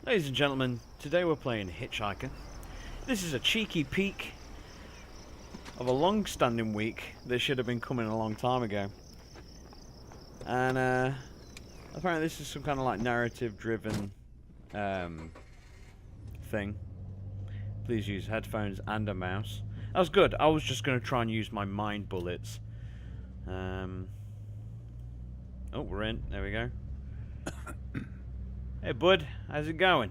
Ladies and gentlemen, today we're playing Hitchhiker. This is a cheeky peek of a long-standing week that should have been coming a long time ago. And apparently this is some kind of like narrative-driven thing. Please use headphones and a mouse. That was good. I was just going to try and use my mind bullets. Oh, we're in. There we go. Hey, bud. How's it going?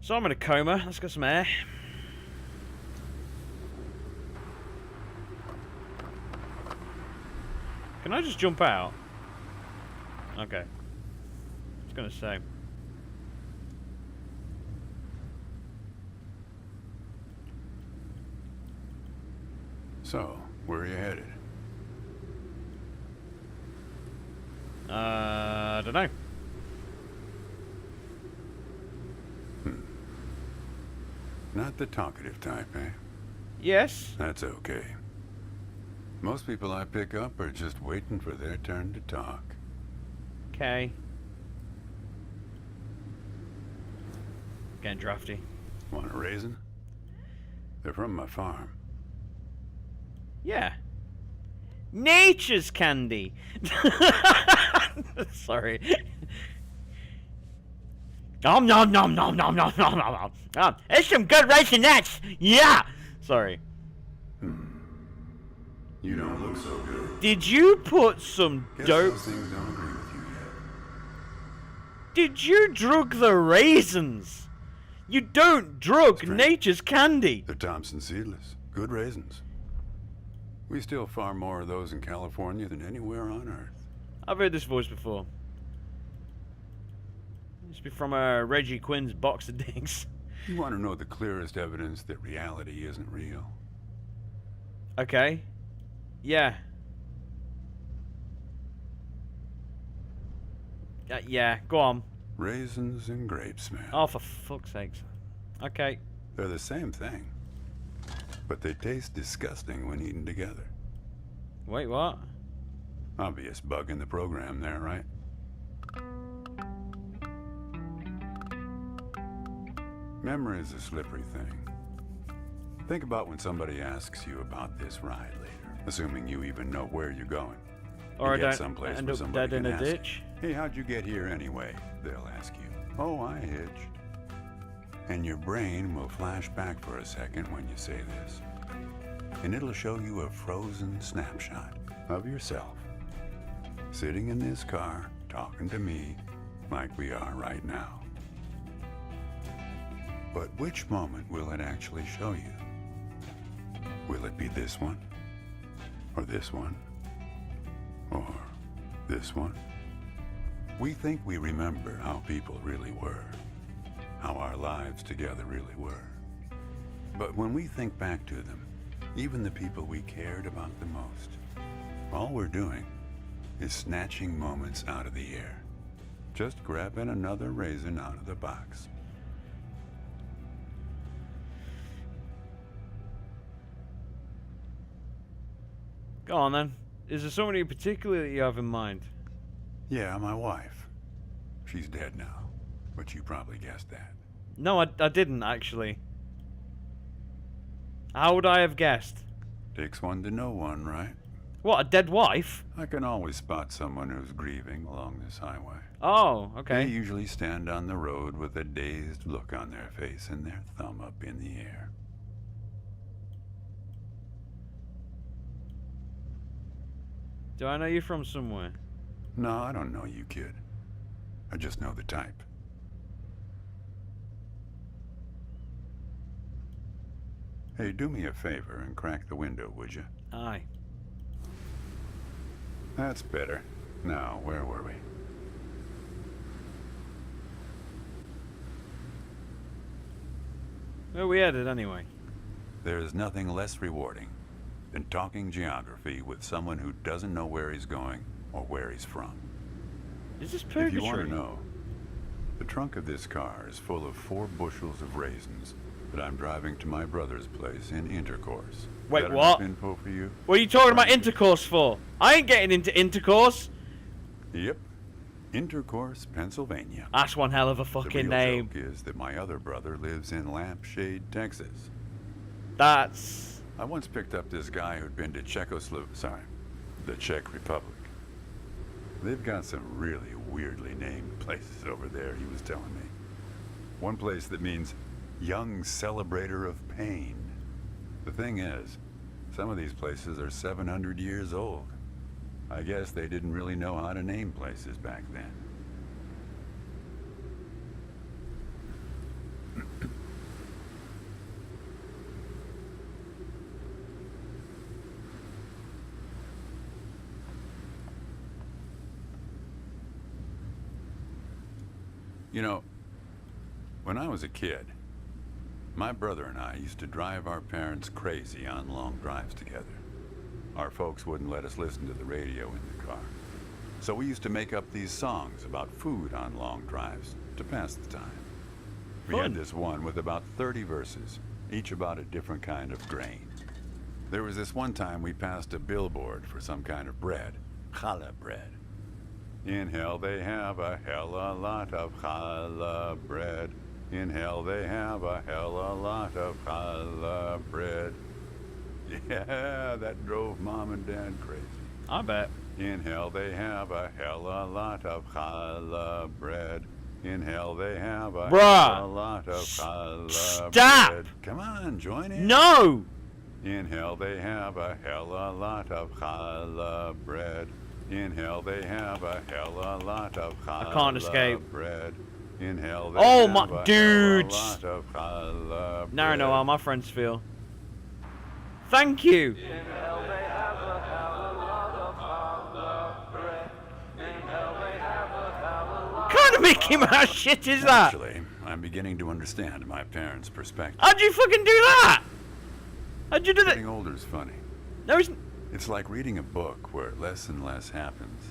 So I'm in a coma. Let's get some air. Can I just jump out? Okay. I was gonna say. So, where are you headed? I don't know. Not the talkative type, eh? Yes. That's okay. Most people I pick up are just waiting for their turn to talk. Okay. Getting drafty. Want a raisin? They're from my farm. Yeah. Nature's candy. Sorry. Nom nom nom nom nom nom nom nom. It's some good raisinets. Yeah. Sorry. You don't look so good. Did you put some Guess dope? those things don't agree with you yet. Did you drug the raisins? You don't drug Strange. nature's candy. They're Thompson seedless. Good raisins. We still farm more of those in California than anywhere on Earth. I've heard this voice before. Must be from Reggie Quinn's box of dings. You want to know the clearest evidence that reality isn't real? Okay. Yeah. Yeah, go on. Raisins and grapes, man. Oh, for fuck's sakes. Okay. They're the same thing. But they taste disgusting when eaten together. Wait, what? Obvious bug in the program there, right? Memory is a slippery thing. Think about when somebody asks you about this ride later, assuming you even know where you're going. Or I You get don't someplace end where up somebody dead in can a ask, ditch. "Hey, how'd you get here anyway?" They'll ask you. "Oh, I hitched." And your brain will flash back for a second when you say this. And it'll show you a frozen snapshot of yourself, sitting in this car, talking to me like we are right now. But which moment will it actually show you? Will it be this one? Or this one? Or this one? We think we remember how people really were, how our lives together really were. But when we think back to them, even the people we cared about the most, all we're doing is snatching moments out of the air, just grabbing another raisin out of the box. Go on then. Is there somebody in particular that you have in mind? Yeah, my wife. She's dead now, but you probably guessed that. No, I didn't actually. How would I have guessed? Takes one to know one, right? What, a dead wife? I can always spot someone who's grieving along this highway. Oh, They okay. usually stand on the road with a dazed look on their face and their thumb up in the air. Do I know you from somewhere? No, I don't know you, kid. I just know the type. Hey, do me a favor and crack the window, would you? Aye. That's better. Now, where were we? Where are we headed anyway? There is nothing less rewarding than talking geography with someone who doesn't know where he's going or where he's from. Is this If purgatory? you want to know, the trunk of this car is full of 4 bushels of raisins that I'm driving to my brother's place in Intercourse. Wait, Is that what? enough info for you? What are you talking about intercourse for? I ain't getting into intercourse. Yep. Intercourse, Pennsylvania. That's one hell of a The fucking real name. joke is that my other brother lives in Lampshade, Texas. That's... I once picked up this guy who'd been to the Czech Republic. They've got some really weirdly named places over there, he was telling me. One place that means young celebrator of pain. The thing is, some of these places are 700 years old. I guess they didn't really know how to name places back then. You know, when I was a kid, my brother and I used to drive our parents crazy on long drives together. Our folks wouldn't let us listen to the radio in the car. So we used to make up these songs about food on long drives to pass the time. We had this one with about 30 verses, each about a different kind of grain. There was this one time we passed a billboard for some kind of bread, challah bread. In hell they have a hell a lot of challah bread. In hell they have a hell a lot of challah bread. Yeah, that drove Mom and Dad crazy. I bet. In hell they have a hell a lot of challah bread. In hell they have a hell a lot of challah Stop! bread. Come on, join in. No! In hell they have a hell a lot of challah bread. In hell they have a hell a lot of challah I can't escape. bread. In hell they Oh have my a dudes! hell a lot of challah Now I know bread. how my friends feel. Thank you! What kind of Mickey Mouse shit is that? Actually, I'm beginning to understand my parents' perspective. How'd you fucking do that? How'd you do that? Getting older's funny. No, it's... It's like reading a book where less and less happens,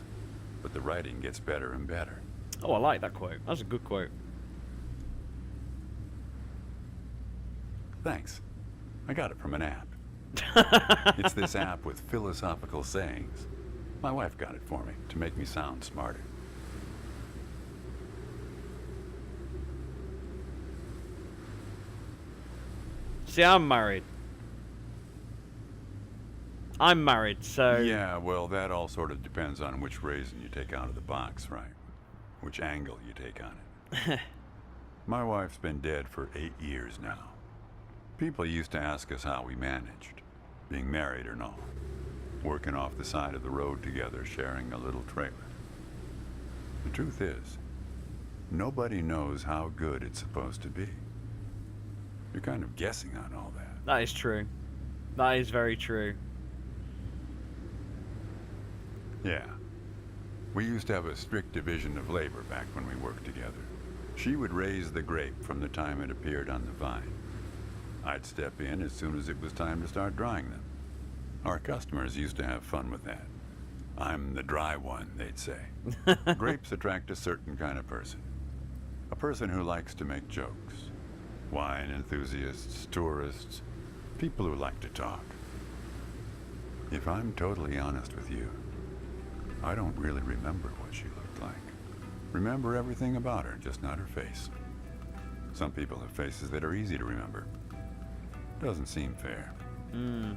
but the writing gets better and better. Oh, I like that quote. That's a good quote. Thanks. I got it from an app. It's this app with philosophical sayings. My wife got it for me to make me sound smarter. See, I'm married. I'm married, so... Yeah, well, that all sort of depends on which raisin you take out of the box, right? Which angle you take on it. My wife's been dead for 8 years now. People used to ask us how we managed, being married or not, working off the side of the road together, sharing a little trailer. The truth is, nobody knows how good it's supposed to be. You're kind of guessing on all that. That is true. That is very true. Yeah. We used to have a strict division of labor back when we worked together. She would raise the grape from the time it appeared on the vine. I'd step in as soon as it was time to start drying them. Our customers used to have fun with that. I'm the dry one, they'd say. Grapes attract a certain kind of person. A person who likes to make jokes. Wine enthusiasts, tourists, people who like to talk. If I'm totally honest with you, I don't really remember what she looked like. Remember everything about her, just not her face. Some people have faces that are easy to remember. Doesn't seem fair. Hmm.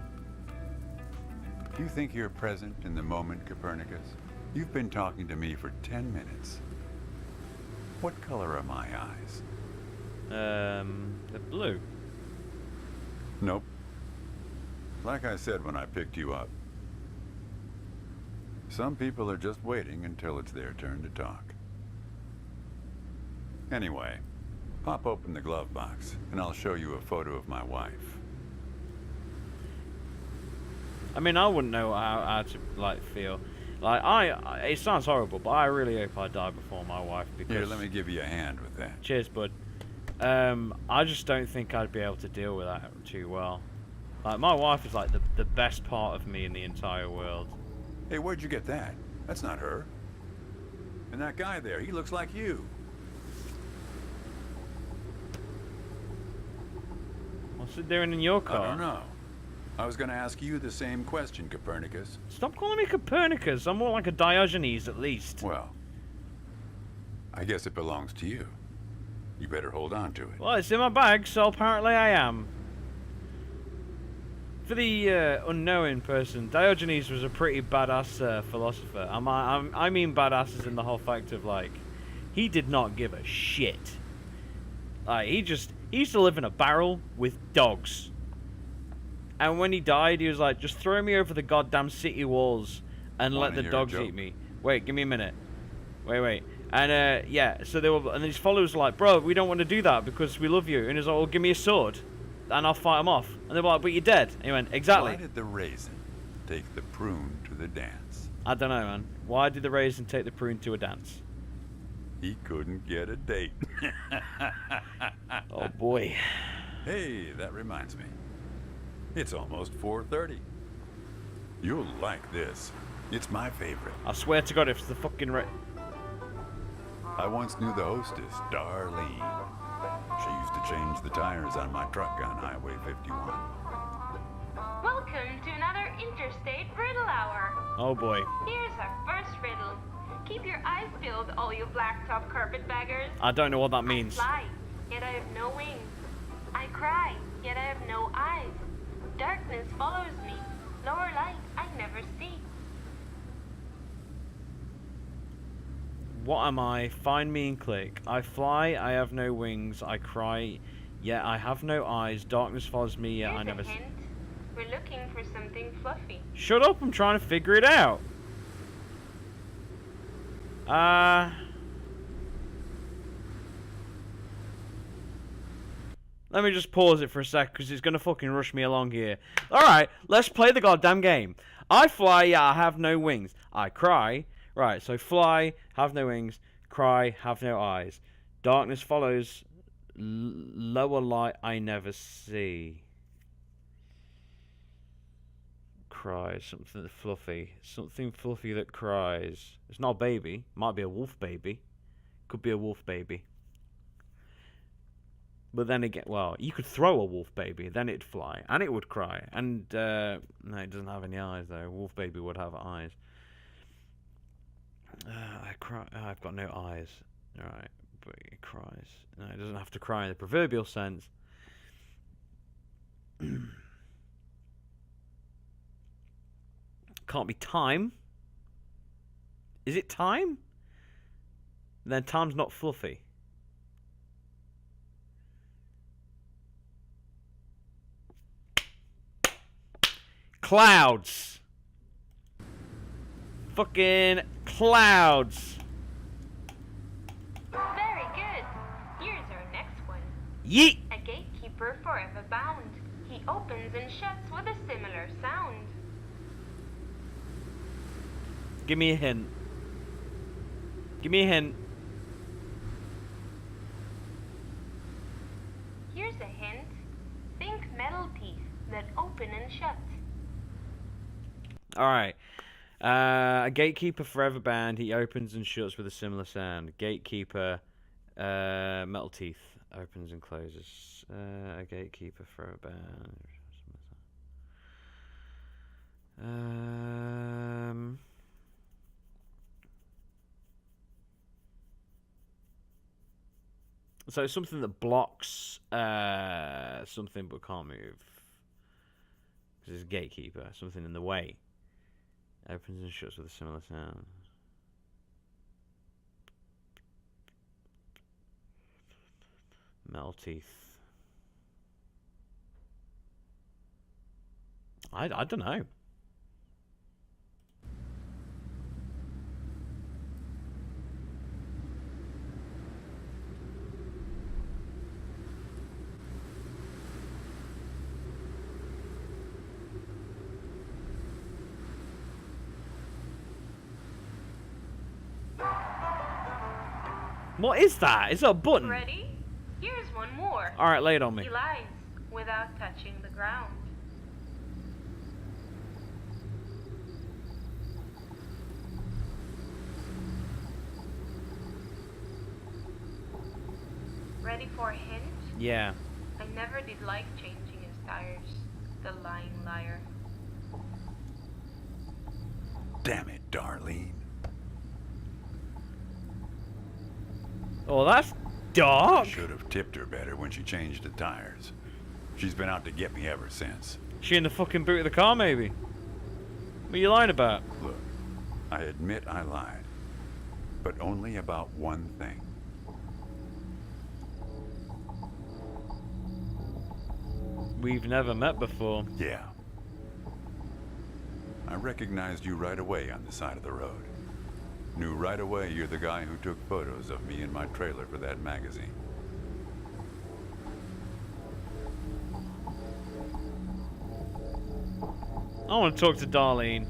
You think you're present in the moment, Copernicus? You've been talking to me for 10 minutes. What color are my eyes? They're blue. Nope. Like I said when I picked you up, some people are just waiting until it's their turn to talk. Anyway, pop open the glove box, and I'll show you a photo of my wife. I mean, I wouldn't know how to, like, feel. Like, it sounds horrible, but I really hope I die before my wife, because... Here, let me give you a hand with that. Cheers, bud. I just don't think I'd be able to deal with that too well. Like, my wife is, like, the best part of me in the entire world. Hey, where'd you get that? That's not her. And that guy there, he looks like you. What's it doing in your car? I don't know. I was going to ask you the same question, Copernicus. Stop calling me Copernicus. I'm more like a Diogenes, at least. Well, I guess it belongs to you. You better hold on to it. Well, it's in my bag, so apparently I am. For the unknowing person, Diogenes was a pretty badass philosopher. I mean badass as in the whole fact of, like, he did not give a shit. Like, he used to live in a barrel with dogs. And when he died, he was like, just throw me over the goddamn city walls and let the dogs eat me. Wait, give me a minute. Wait. And, yeah, so they were, and his followers were like, bro, we don't want to do that because we love you. And he's like, well, give me a sword and I'll fight him off. And they were like, but you're dead. And he went, exactly. Why did the raisin take the prune to the dance? I don't know, man. Why did the raisin take the prune to a dance? He couldn't get a date. Oh, boy. Hey, that reminds me. It's almost 4:30. You'll like this. It's my favorite. I swear to God, if it's the fucking I once knew the hostess, Darlene. She used to change the tires on my truck on Highway 51. Welcome to another Interstate Riddle Hour. Oh, boy. Here's our first riddle. Keep your eyes peeled, all you blacktop carpetbaggers. I don't know what that means. I fly, yet I have no wings. I cry, yet I have no eyes. Darkness follows me. Lower light I never see. What am I? Find me and click. I fly, I have no wings. I cry, yet I have no eyes. Darkness follows me, yet Here's I never a see. hint. We're looking for something fluffy. Shut up, I'm trying to figure it out. Let me just pause it for a sec, because it's going to fucking rush me along here. Alright, let's play the goddamn game. I fly, yeah, I have no wings. I cry. Right, so fly, have no wings. Cry, have no eyes. Darkness follows. Lower light, I never see. Cry, something fluffy. Something fluffy that cries. It's not a baby. Might be a wolf baby. Could be a wolf baby. But then again, well, you could throw a wolf baby, then it'd fly, and it would cry. And, no, it doesn't have any eyes, though. A wolf baby would have eyes. I cry. Oh, I've got no eyes. Alright, but it cries. No, it doesn't have to cry in the proverbial sense. Can't be time. Is it time? Then time's not fluffy. Clouds. Fucking clouds. Very good. Here's our next one. Yeet. A gatekeeper forever bound. He opens and shuts with a similar sound. Give me a hint. Give me a hint. Here's a hint. Think metal teeth that open and shut. Alright. A gatekeeper forever bound. He opens and shuts with a similar sound. Gatekeeper, metal teeth, opens and closes. A gatekeeper forever bound. So it's something that blocks something but can't move. Because it's a gatekeeper, something in the way. Opens and shuts with a similar sound. Metal teeth. I don't know. What is that? Is it a button? Ready? Here's one more. Alright, lay it on me. He lies without touching the ground. Ready for a hint? Yeah. I never did like changing his tires. The lying liar. Damn it, Darlene. Oh, that's dark. Should have tipped her better when she changed the tires. She's been out to get me ever since. She in the fucking boot of the car, maybe? What are you lying about? Look, I admit I lied. But only about one thing. We've never met before. Yeah. I recognized you right away on the side of the road. Knew right away you're the guy who took photos of me in my trailer for that magazine. I want to talk to Darlene.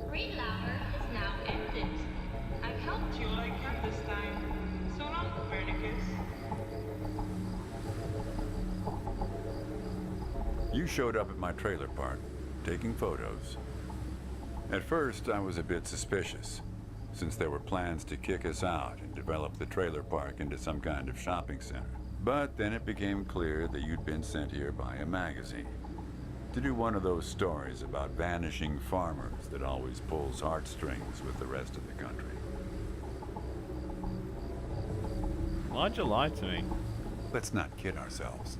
Green Ladder is now ended. I've helped you like him this time. So long, Copernicus. You showed up at my trailer park, taking photos. At first, I was a bit suspicious, since there were plans to kick us out and develop the trailer park into some kind of shopping center. But then it became clear that you'd been sent here by a magazine to do one of those stories about vanishing farmers that always pulls heartstrings with the rest of the country. Why'd you lie to me? Let's not kid ourselves.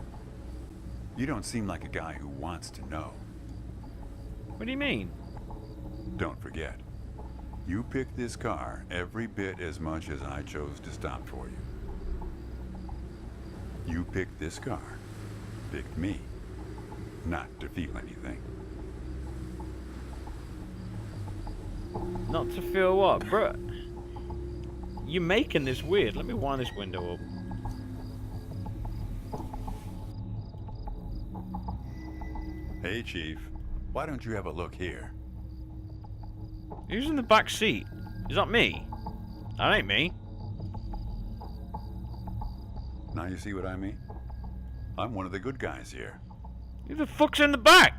You don't seem like a guy who wants to know. What do you mean? Don't forget, you picked this car every bit as much as I chose to stop for you. You picked this car, picked me, not to feel anything. Not to feel what? Bruh. You're making this weird. Let me wind this window up. Hey, Chief, why don't you have a look here? Who's in the back seat? Is that me? That ain't me. Now you see what I mean? I'm one of the good guys here. Who the fuck's in the back?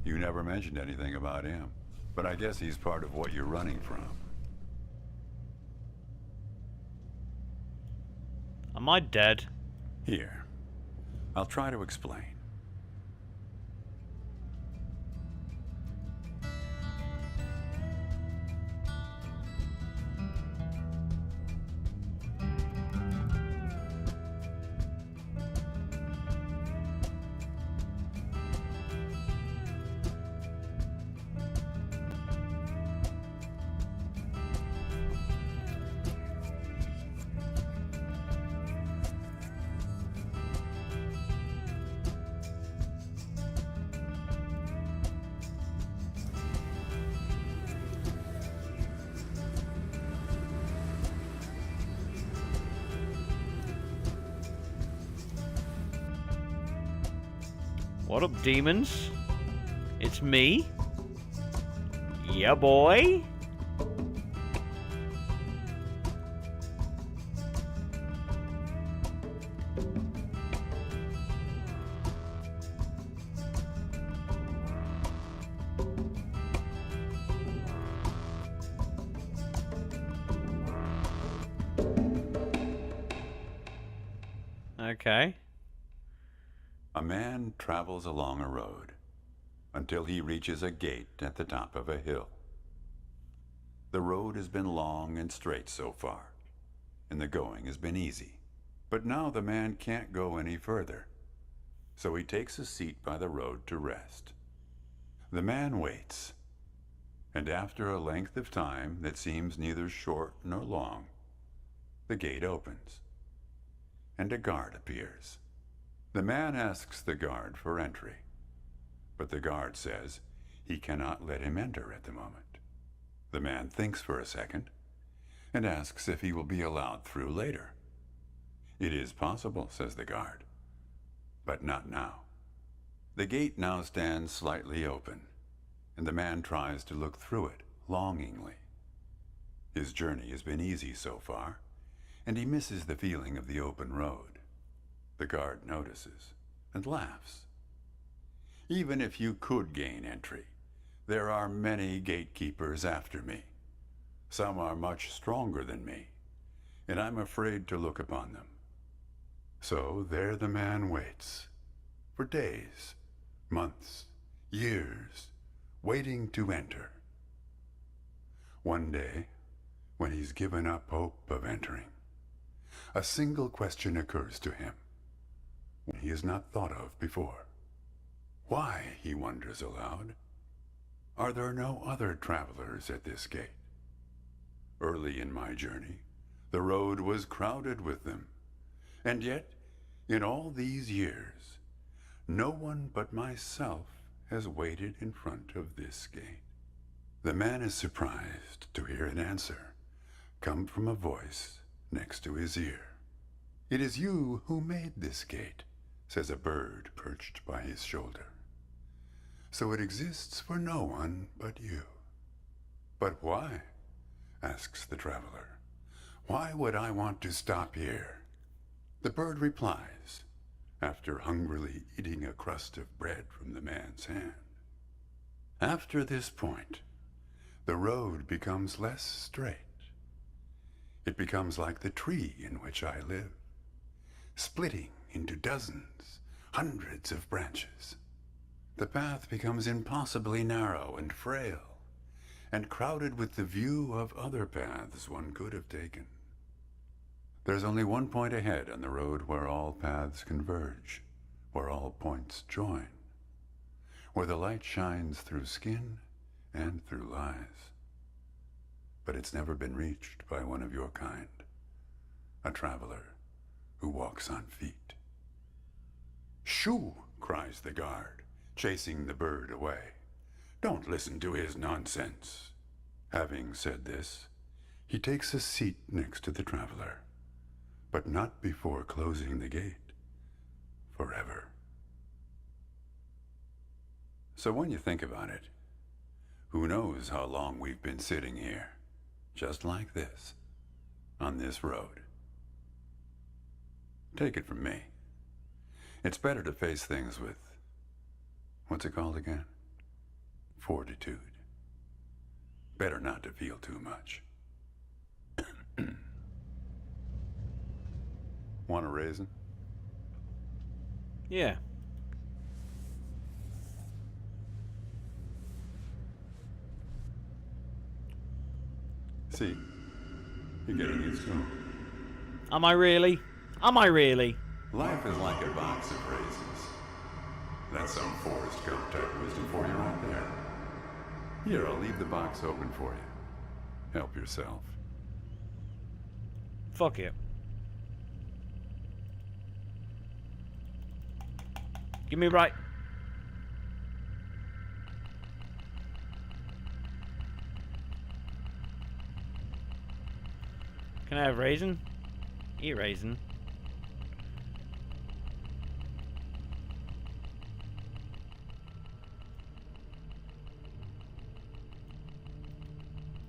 You never mentioned anything about him, but I guess he's part of what you're running from. Am I dead? Here, I'll try to explain. What up, demons? It's me. Yeah, boy. Okay. A man travels along a road until he reaches a gate at the top of a hill. The road has been long and straight so far, and the going has been easy. But now the man can't go any further, so he takes a seat by the road to rest. The man waits, and after a length of time that seems neither short nor long, the gate opens, and a guard appears. The man asks the guard for entry, but the guard says he cannot let him enter at the moment. The man thinks for a second and asks if he will be allowed through later. It is possible, says the guard, but not now. The gate now stands slightly open, and the man tries to look through it longingly. His journey has been easy so far, and he misses the feeling of the open road. The guard notices and laughs. Even if you could gain entry, There are many gatekeepers after me. Some are much stronger than me, and I'm afraid to look upon them. So there the man waits, for days, months, years, waiting to enter. One day, when he's given up hope of entering, a single question occurs to him, one he has not thought of before. Why, he wonders aloud, are there no other travelers at this gate? Early in my journey, the road was crowded with them, and yet, in all these years, no one but myself has waited in front of this gate. The man is surprised to hear an answer come from a voice next to his ear. "It is you who made this gate," says a bird perched by his shoulder. "So it exists for no one but you." "But why?" asks the traveler. "Why would I want to stop here?" The bird replies, after hungrily eating a crust of bread from the man's hand. "After this point, the road becomes less straight. It becomes like the tree in which I live, splitting into dozens, hundreds of branches. The path becomes impossibly narrow and frail, and crowded with the view of other paths one could have taken. There's only one point ahead on the road where all paths converge, where all points join, where the light shines through skin and through lies. But it's never been reached by one of your kind, a traveler who walks on feet." "Shoo!" cries the guard, chasing the bird away. "Don't listen to his nonsense." Having said this, he takes a seat next to the traveler, but not before closing the gate forever. So when you think about it, who knows how long we've been sitting here, just like this, on this road. Take it from me, it's better to face things with, what's it called again? Fortitude. Better not to feel too much. Want a raisin? Yeah. See, you're getting used to them. Am I really? Am I really? Life is like a box of raisins. That's some Forrest Gump type wisdom for you right there. Here, I'll leave the box open for you. Help yourself. Fuck it. Give me right. Can I have raisin? Eat raisin.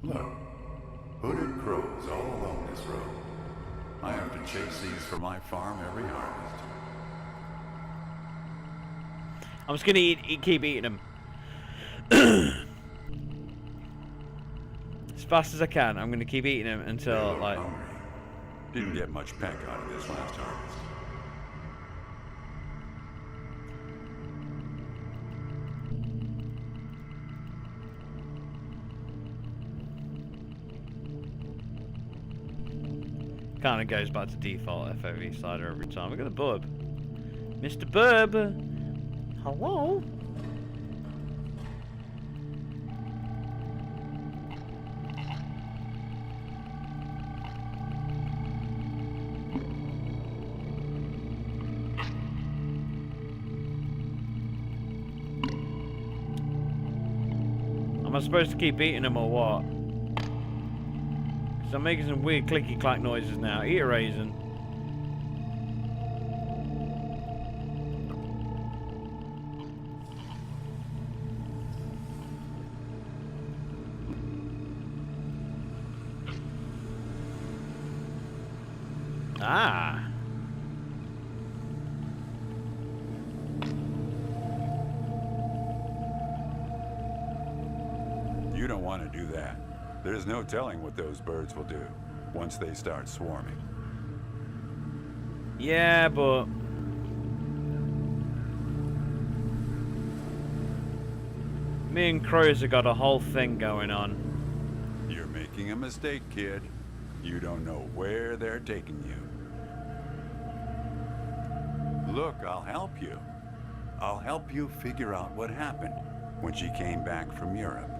Look, hooded crows all along this road. I have to chase these for my farm every harvest. I'm just gonna keep eating them. As fast as I can, I'm gonna keep eating them until, like... Hungry. Didn't get much peck out of this last harvest. Kind of goes back to default FOV slider every time. Look at the bub. Mr. Bub! Hello? Am I supposed to keep eating them or what? Because I'm making some weird clicky clack noises now. Eat a raisin. Ah. You don't want to do that. There's no telling what those birds will do once they start swarming. Yeah, but me and Crows have got a whole thing going on. You're making a mistake, kid. You don't know where they're taking you. Look, I'll help you. I'll help you figure out what happened when she came back from Europe.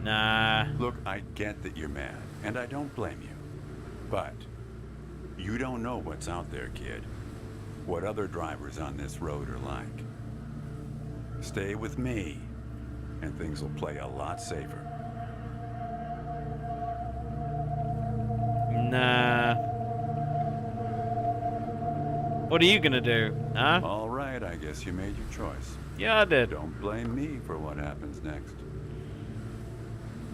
Nah. Look, I get that you're mad, and I don't blame you. But you don't know what's out there, kid. What other drivers on this road are like. Stay with me, and things will play a lot safer. Nah. What are you gonna do, huh? All right, I guess you made your choice. Yeah, I did. Don't blame me for what happens next.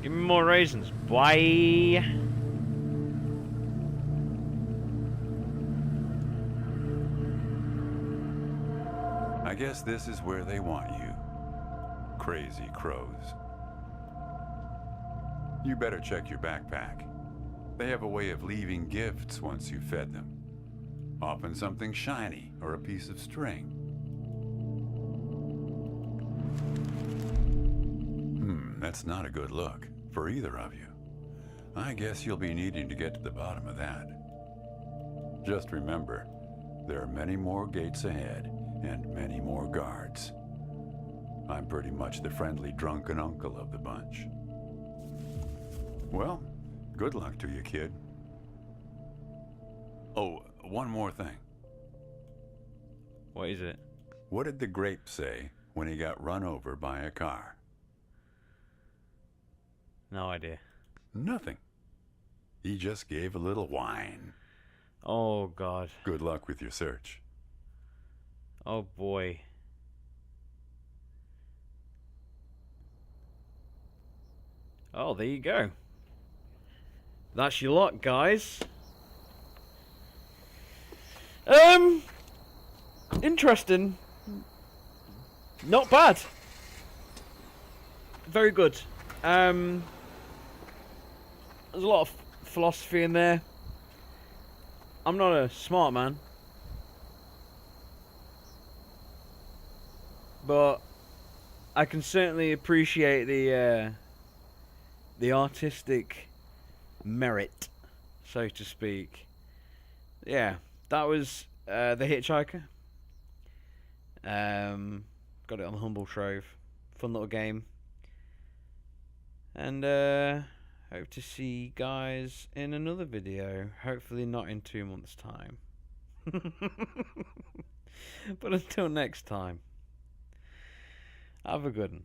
Give me more raisins, boy. I guess this is where they want you. Crazy crows. You better check your backpack. They have a way of leaving gifts once you've fed them. Often something shiny or a piece of string. That's not a good look for either of you. I guess you'll be needing to get to the bottom of that. Just remember, there are many more gates ahead and many more guards. I'm pretty much the friendly drunken uncle of the bunch. Well, good luck to you, kid. Oh, one more thing. What is it? What did the grape say when he got run over by a car? No idea. Nothing. He just gave a little whine. Oh, God. Good luck with your search. Oh, boy. Oh, there you go. That's your lot, guys. Interesting. Not bad. Very good. There's a lot of philosophy in there. I'm not a smart man, but I can certainly appreciate the artistic merit, so to speak. Yeah, that was the Hitchhiker. Got it on the Humble Trove. Fun little game. And hope to see you guys in another video. Hopefully not in 2 months' time. But until next time, have a good one.